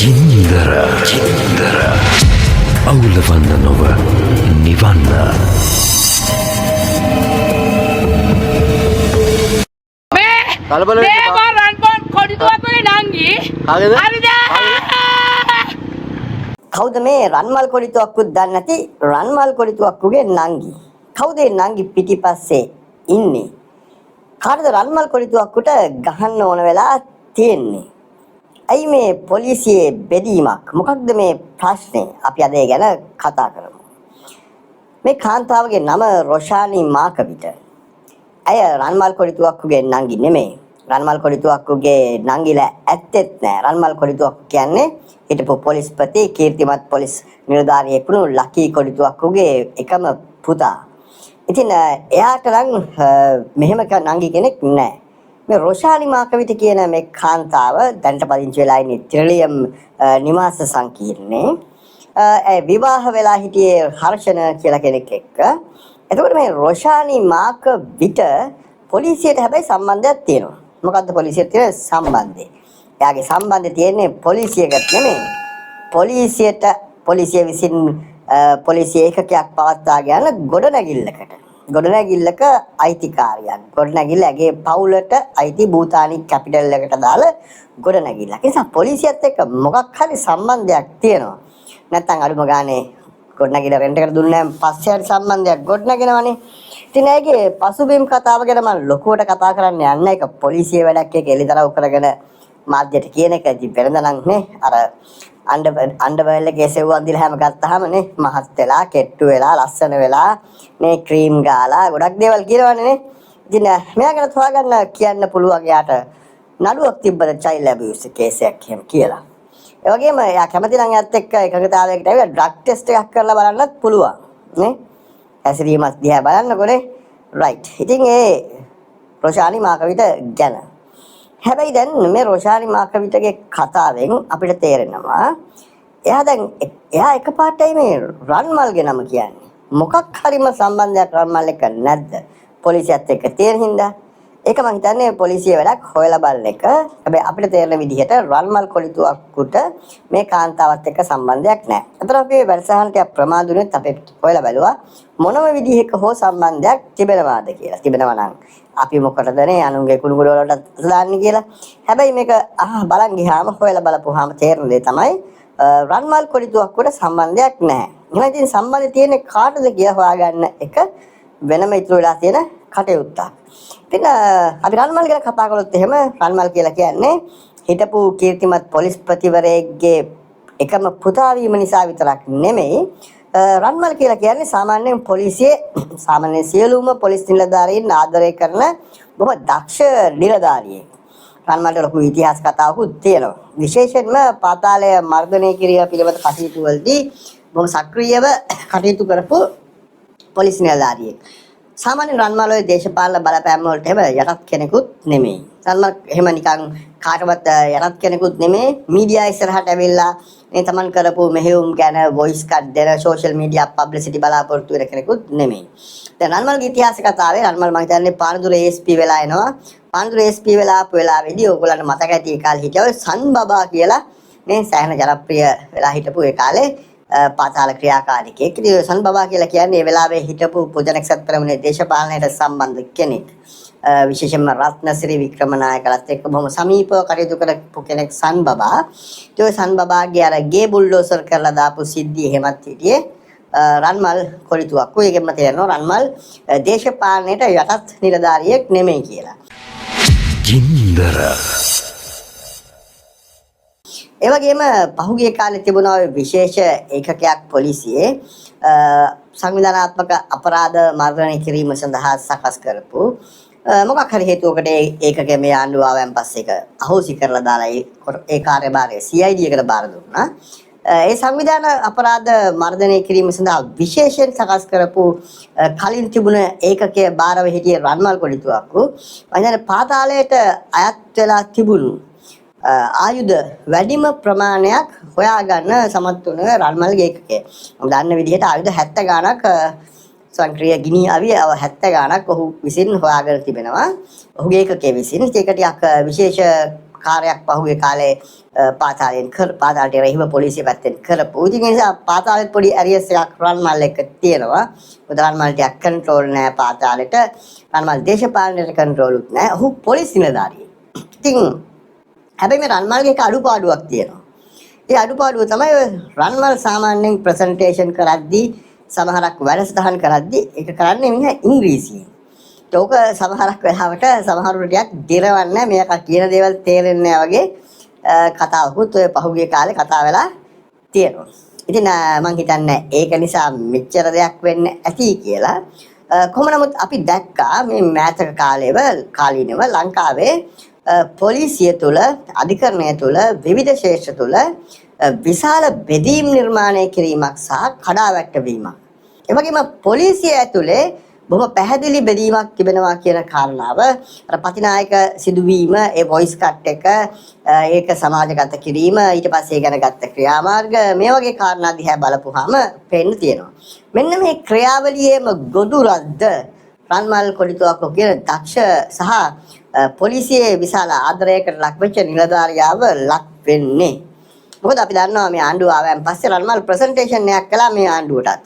ජින්දර අවුලවන්න නොව නිවන්න. කලබල වෙන්න එපා. රන්පොන් කොඩිතුවක්කුගේ නංගි. හරිද? කවුද මේ රන්මල් කොඩිතුවක්කුත් දන්නේ නැති රන්මල් කොඩිතුවක්කුගේ නංගි? කවුද ඒ නංගි පිටිපස්සේ ඉන්නේ? කාටද රන්මල් කොඩිතුවක්කුට ගහන්න ඕන වෙලා තියෙන්නේ? ඇයි මේ පොලිසියේ බෙදීමක්? මොකක්ද මේ ප්‍රශ්නේ? අපි අද ඒ ගැන කතා කරමු. මේ කාන්තාවගේ නම රොෂානි මාකවිට. ඇය රන්මල් කොඩිතුවක්කුගේ නංගි නෙමෙයි. රන්මල් කොඩිතුවක්කුගේ නංගිලා ඇත්තෙත් නෑ. රන්මල් කොඩිතුවක්කු කියන්නේ හිටපු පොලිස්පති කීර්තිමත් පොලිස් නිලධාරියෙක් වුණු ලකී කොඩිතුවක්කුගේ එකම පුතා. ඉතින් එයාට නම් මෙහෙම නංගි කෙනෙක් නෑ. මේ රොෂානි මාකවිට කියන මේ කාන්තාව දැනට පදිංචි වෙලා ඉන්නේ ත්‍රිලියම් නිවාස සංකීර්ණේ. විවාහ වෙලා හිටියේ හර්ෂණ කියලා කෙනෙක් එක්ක. එතකොට මේ රොෂානි මාකවිට පොලිසියට හැබැයි සම්බන්ධයක් තියෙනවා. මොකද්ද පොලිසියට තියෙන සම්බන්ධය? එයාගේ සම්බන්ධය තියෙන්නේ පොලිසියකට නෙමෙයි. පොලිසිය විසින් පොලිසිය ඒකකයක් පවත්වාගෙන යන ගොඩනැගිල්ලකට. ගොඩනැගිල්ලක අයිතිකාරියක්. ගොඩනැගිල්ලගේ පවුලට අයිති භූතානික් කැපිටල් එකට දාලා ගොඩනැගිල්ලක්. ඒ නිසා පොලිසියත් එක්ක මොකක් හරි සම්බන්ධයක් තියෙනවා. නැත්නම් අඩුම ගානේ ගොඩනැගිල්ල රෙන්ට් එකට දුන්නාම පස්සේ හරි සම්බන්ධයක් ගොඩනැගෙනවනේ. ඉතින් ඒකේ පසුබිම් කතාව ගැන මම ලොකුවට කතා කරන්න යන්නේ ඒක පොලිසිය වැඩක් එක එලිදරව් කරගෙන මාධ්‍යයට කියන එක ඉතින් වෙනදනම් නේ අර අන්ඩර්වර්ල්ඩ් එකේ සෙව්වන් දිලා හැම ගත්තාම නේ මහත් වෙලා කෙට්ටු වෙලා ලස්සන වෙලා මේ ක්‍රීම් ගාලා ගොඩක් දේවල් කියනවනේ නේ. ඉතින් මෙයා ගැන හොයාගන්න කියන්න පුළුවන් යාට නඩුවක් තිබ්බද චයිල්ඩ් ඇබියුස් කේස් එකක් එහෙම කියලා. ඒ වගේම එයා කැමති නම් එයාත් එක්ක එකගතාවයකට ඇවිල්ලා ඩ්‍රග් ටෙස්ට් එකක් කරලා බලන්නත් පුළුවන් නේ. ඇසිරීමක් දිහා බලන්නකොනේ රයිට්. ඉතින් ඒ රොෂානි මාකවිට ගැන හැබැයි දැන් මේ රොෂානි මාකවිටගේ කතාවෙන් අපිට තේරෙනවා එයා එකපාරටයි මේ රන්මල්ගේ නම කියන්නේ. මොකක් හරිම සම්බන්ධයක් රන්මල් එක්ක නැද්ද? පොලිසියත් එක්ක තියෙන හින්දා. ඒක මම හිතන්නේ පොලිසිය වැඩක් හොයලා බලන එක. හැබැයි අපිට තේරෙන විදිහට රන්මල් කොලිතුවක්කුට මේ කාන්තාවත් එක්ක සම්බන්ධයක් නැහැ. අතන අපි වැඩසටහනට ප්‍රමාදුනෙත් අපි හොයලා බලුවා මොනම විදිහක හෝ සම්බන්ධයක් තිබෙනවාද කියලා. තිබෙනවා නම් අපි මොකටද නේ අනුන්ගේ කුණුගොඩ වලට දාන්නේ කියලා. හැබැයි මේක බලන් ගියාම හොයලා බලපුවාම තේරෙන දේ තමයි රන්මල් කොලිතුවක්කුට සම්බන්ධයක් නැහැ. එහෙනම් ඉතින් සම්බන්ධය තියෙන්නේ කාටද කියලා හොයාගන්න එක වෙනම ඉතුරු වෙලා තියෙන කටයුත්තක්. ඉතින් අපි රන්මල් ගැන කතා කළොත් එහෙම රන්මල් කියලා කියන්නේ හිටපු කීර්තිමත් පොලිස්පතිවරයෙක්ගේ එකම පුතා වීම නිසා විතරක් නෙමෙයි රන්මල් කියලා කියන්නේ සාමාන්‍යයෙන් පොලිසියේ සාමාන්‍ය සියලුම පොලිස් නිලධාරීන් ආදරය කරන බොහොම දක්ෂ නිලධාරියෙක්. රන්මල්ට ලොකු ඉතිහාස කතාවකුත් තියෙනවා. විශේෂයෙන්ම පාතාලය මර්ධනය කිරීම පිළිබඳ කටයුතු වලදී බොහොම සක්‍රීයව කටයුතු කරපු පොලිස් නිලධාරියෙක්. සාමාන්‍ය රන්මල් ඔය දේශපාලන බලපෑම් වලට එහෙම යටත් කෙනෙකුත් නෙමෙයි. රන්මල් එහෙම නිකන් කාටවත් යටත් කෙනෙකුත් නෙමෙයි. මීඩියා ඉස්සරහට ඇවිල්ලා මේ තමන් කරපු මෙහෙයුම් ගැන වොයිස් කට් දෙන සෝෂල් මීඩියා පබ්ලිසිටි බලාපොරොත්තු වෙන කෙනෙකුත් නෙමෙයි. දැන් රන්මල්ගේ ඉතිහාස කතාවේ රන්මල් මම හිතන්නේ පානදුර ASP වෙලා එනවා. පානදුර ASP වෙලා ආපු වෙලාවේදී ඕගොල්ලන්ට මතක ඇති ඒ කාලේ හිටියා ඔය සන් බබා කියලා මේ සෑහෙන ජනප්‍රිය වෙලා හිටපු ඒ කාලේ පාතාල ක්‍රියාකාරිකයෙක්. ඉතින් සන් බබා කියලා කියන්නේ ඒ වෙලාවේ හිටපු පොජනක්සත් ප්‍රමුඛ දේශපාලනයට සම්බන්ධ කෙනෙක්. විශේෂයෙන්ම රත්නසිරි වික්‍රමනායකලත් එක්ක බොහොම සමීපව කටයුතු කරපු කෙනෙක් සන් බබා. ඒ සන් බබාගේ අර ගේ බුල්ඩෝසර් කරලා දාපු සිද්ධිය එහෙමත් හිටියේ රන්මල් කොලිතුවක්කු. ඒකෙන්ම තේරෙනවා රන්මල් දේශපාලනයට යටත් නිලධාරියෙක් නෙමෙයි කියලා. ජින්දර ඒ වගේම පහුගිය කාලේ තිබුණා විශේෂ ඒකකයක් පොලිසියේ සංවිධානාත්මක අපරාධ මර්ධනය කිරීම සඳහා සකස් කරපු මොකක් හරි හේතුවකට ඒකකයේ මේ ආණ්ඩුව ආවයන් පස්සේ ඒක අහෝසි කරලා දාලා ඒ කාර්යභාරය CID එකට බාර දුන්නා. ඒ සංවිධාන අපරාධ මර්ධනය කිරීම සඳහා විශේෂයෙන් සකස් කරපු කලින් තිබුණ ඒකකයේ බාරව හිටියේ රන්මල් කොලිතුවක්කු. මම හිතන්නේ පාතාලයට අයත් වෙලා තිබුණු ආයුධ වැඩිම ප්‍රමාණයක් හොයාගන්න සමත් වුණ රන්මල්ගේ ඒකකය. මම දන්න විදිහට ආයුධ 70 ගාණක් සංක්‍රීය ගිනි අවිය 70 ගාණක් ඔහු විසින් හොයාගෙන තිබෙනවා. ඔහුගේ ඒකකයේ විසින් ඒක ටිකක් විශේෂ කාර්යයක් පහුගිය කාලේ පාතාලයට එරෙහිව පොලිසිය පැත්තෙන් කරපු. ඉතින් ඒ නිසා පාතාලෙත් පොඩි ඇරියස් එකක් රන්මල් එක තියෙනවා. මොකද රන්මල් ටිකක් කන්ට්‍රෝල් නැහැ පාතාලෙට. රන්මල් දේශපාලනයට කන්ට්‍රෝල්ුත් නැහැ. ඔහු පොලිස් නිලධාරියෙක්. ඉතින් හැබැයි මේ රන්මල්ගේ එක අඩුපාඩුවක් තියෙනවා. ඒ අඩුපාඩුව තමයි රන්මල් සාමාන්‍යයෙන් ප්‍රසන්ටේෂන් කරද්දී සමහරක් වැඩසටහන් කරද්දී ඒක කරන්නේ මිනිහා ඉංග්‍රීසියෙන්. ඒක සමහරක් වෙලාවට සමහරුන්ට ටිකක් දිරවන්නේ මේක කියන දේවල් තේරෙන්නේ නැහැ වගේ කතාවකුත් ඔය පහුගිය කාලේ කතා වෙලා තියෙනවා. ඉතින් මම හිතන්නේ ඒක නිසා මෙච්චර දෙයක් වෙන්න ඇති කියලා. කොහොම නමුත් අපි දැක්කා මේ මෑතක කාලීනව ලංකාවේ පොලිසිය තුළ අධිකරණය තුළ විවිධ ශේෂ්ත්‍ර තුළ විශාල බෙදීම් නිර්මාණය කිරීමක් සහ කඩාවැටවීමක්. ඒ වගේම පොලිසිය ඇතුලේ බොහොම පැහැදිලි බෙදීමක් තිබෙනවා කියන කාරණාව අර පතිනායක සිදුවීම ඒ වොයිස් කට් එක ඒක සමාජගත කිරීම ඊට පස්සේ ගැන ගත්ත ක්‍රියාමාර්ග මේ වගේ කාරණා දිහා බලපුවාම පේන්න තියෙනවා. මෙන්න මේ ක්‍රියාවලියේම ගොදුරක්ද රන්මල් කොඩිතුවක්කෝ කියන දක්ෂ සහ පොලිසියේ විශාල ආදරයකට ලක් වෙච්ච නිලධාරියාව ලක් වෙන්නේ. මොකද අපි දන්නවා මේ ආණ්ඩුව ආවයන් පස්සේ රන්මල් ප්‍රසන්ටේෂන් එකක් කළා මේ ආණ්ඩුවටත්.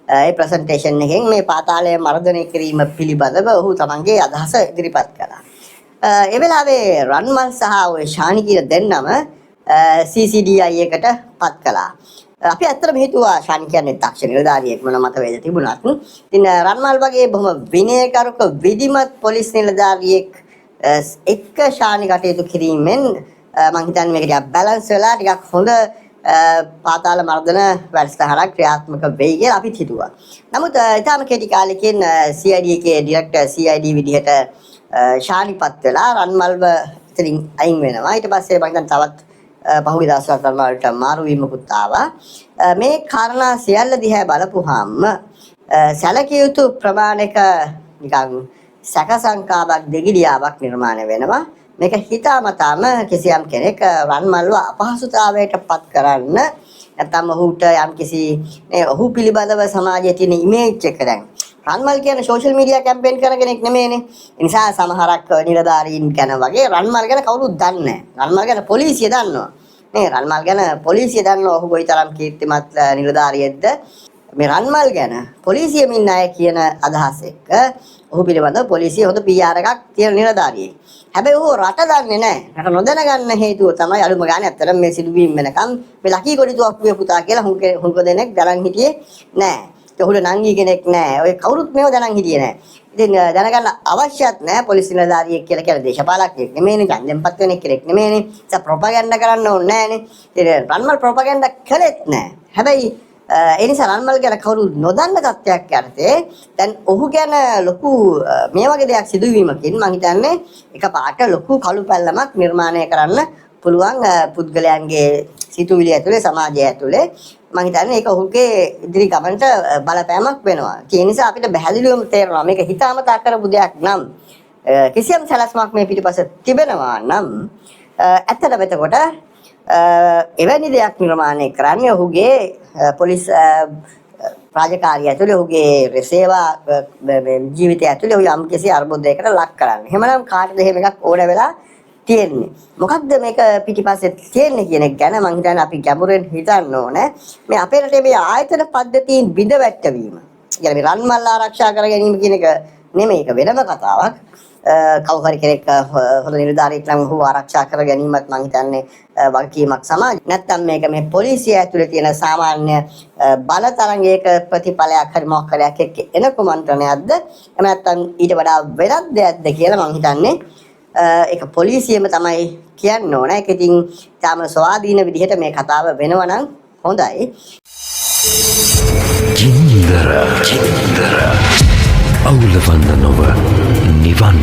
ඒ ප්‍රසන්ටේෂන් එකෙන් මේ පාතාලය මර්ධනය කිරීම පිළිබඳව ඔහු තමන්ගේ අදහස ඉදිරිපත් කළා. ඒ වෙලාවේ රන්මල් සහ ඔය ශානි කියන දෙන්නම CCDI එකට පත් කළා. අපි ඇත්තටම හිතුවා ශානි කියන්නේ දක්ෂ නිලධාරියෙක් මොන මතවේද තිබුණත්. ඉතින් රන්මල් වගේ බොහොම විනයකරුක විධිමත් පොලිස් නිලධාරියෙක් එක්ක ශානි කටයුතු කිරීමෙන් මම හිතන්නේ මේක ටිකක් බැලන්ස් වෙලා ටිකක් හොඳ පාතාල මර්ධන වැඩසටහනක් ක්‍රියාත්මක වෙයි කියලා අපිත් හිතුවා. නමුත් ඊටම කෙටි කාලෙකින් CID එකේ ඩිරෙක්ටර් CID විදිහට ශානිපත් වෙලා රන්මල්ව ඉතින් අයින් වෙනවා. ඊට පස්සේ මම හිතන්නේ තවත් පහුගිය දවස්වල රන්මල්ට මාරු වීමකුත් ආවා. මේ කාරණා සියල්ල දිහා බලපුවාම සැලකිය යුතු ප්‍රමාණික නිකන් සැකසංකාවක් දෙගිඩියාවක් නිර්මාණය වෙනවා. මේක හිතාමතාම කිසියම් කෙනෙක් රන්මල්ව අපහසුතාවයට පත් කරන්න නැත්නම් ඔහුට යම්කිසි ඔහු පිළිබඳව සමාජයේ තියෙන ඉමේජ් එක දැන් රන්මල් කියන්නේ සෝෂල් මීඩියා කැම්පේන් කරන කෙනෙක් නෙමෙයිනේ. ඒ නිසා සමහරක් නිලධාරීන් ගැන වගේ රන්මල් ගැන කවුරුත් දන්නේ නැහැ. රන්මල් ගැන පොලිසිය දන්නවා. නේ රන්මල් ගැන පොලිසිය දන්නවා ඔහු කොයිතරම් කීර්තිමත් නිලධාරියෙක්ද. මේ රන්මල් ගැන පොලිසියෙන් ඉන්න අය කියන අදහස් එක්ක ඔහු පිළිබඳව පොලිසිය හොඳ PR එකක් තියෙන නිලධාරියෙක්. හැබැයි ඔහු රට දන්නේ නැහැ. රට නොදැනගන්න හේතුව තමයි අලුම ගානේ අත්තර මේ සිදුවීම් වෙනකම් මේ ලකී කොඩිතුවක්කුවේ පුතා කියලා හුඟ දෙනෙක් දැනන් හිටියේ නැහැ. ඒ ඔහුට නංගි කෙනෙක් නැහැ. ඔය කවුරුත් මේව දැනන් හිටියේ නැහැ. ඉතින් දැනගන්න අවශ්‍යත් නැහැ පොලිස් නිලධාරියෙක් කියලා කියන දේශපාලකයෙක් නෙමෙයිනේ, ඡන්දෙන්පත් වෙන කෙනෙක් නෙමෙයිනේ. ඒක ප්‍රොපගන්ඩා කරන්න ඕනේ නැහනේ. ඉතින් රන්මල් ප්‍රොපගන්ඩා කළෙත් නැහැ. හැබැයි ඒ නිසා රන්මල් ගැන කවුරුත් නොදන්න තත්ත්වයක් යටතේ දැන් ඔහු ගැන ලොකු මේ වගේ දෙයක් සිදුවීමකින් මම හිතන්නේ එකපාරට ලොකු කළු පැල්ලමක් නිර්මාණය කරන්න පුළුවන් පුද්ගලයන්ගේ සිතුවිලි ඇතුලේ සමාජය ඇතුලේ මම හිතන්නේ ඒක ඔහුගේ ඉදිරි ගමනට බලපෑමක් වෙනවා. ඒ නිසා අපිට පැහැදිලිවම තේරෙනවා මේක හිතාමතා කරපු දෙයක් නම් කිසියම් සැලැස්මක් මේ පිටිපස්ස තිබෙනවා නම් ඇත්තටම එතකොට එවැනි දෙයක් නිර්මාණය කරන්නේ ඔහුගේ පොලිස් රාජකාරිය ඇතුලේ ඔහුගේ සේවා ජීවිතය ඇතුලේ ඔහු යම් කිසි අර්බුදයකට ලක් කරන්නේ. එහෙමනම් කාටද එහෙම එකක් ඕන වෙලා තියෙන්නේ. මොකක්ද මේක පිටිපස්සේ තියෙන්නේ කියන එක ගැන මම හිතන්නේ අපි ගැඹුරෙන් හිතන්න ඕනේ. මේ අපේ රටේ මේ ආයතන පද්ධතියින් බිඳවැටවීම. يعني මේ රන්මල් ආරක්ෂා කර ගැනීම කියන එක නෙමෙයි, ඒක වෙනම කතාවක්. කවුරු හරි කෙනෙක් හොඳ නිලධාරියෙක් නම් ඔහු ආරක්ෂා කර ගැනීමත් මම හිතන්නේ වගකීමක් සමාජ. නැත්තම් මේක මේ පොලිසිය ඇතුලේ තියෙන සාමාන්‍ය බලතරංගයක ප්‍රතිඵලයක් හරි මොකක් හරි එක්ක එන කුමන්ත්‍රණයක්ද? එහෙම නැත්තම් ඊට වඩා වෙනත් දෙයක්ද කියලා මම හිතන්නේ ඒක පොලිසියම තමයි කියන්න ඕන. ඒක ඉතින් තාම ස්වාධීන විදිහට මේ කතාව වෙනවා නම් හොඳයි. ගින්දර අවුලවන්න නොව නිවන්න.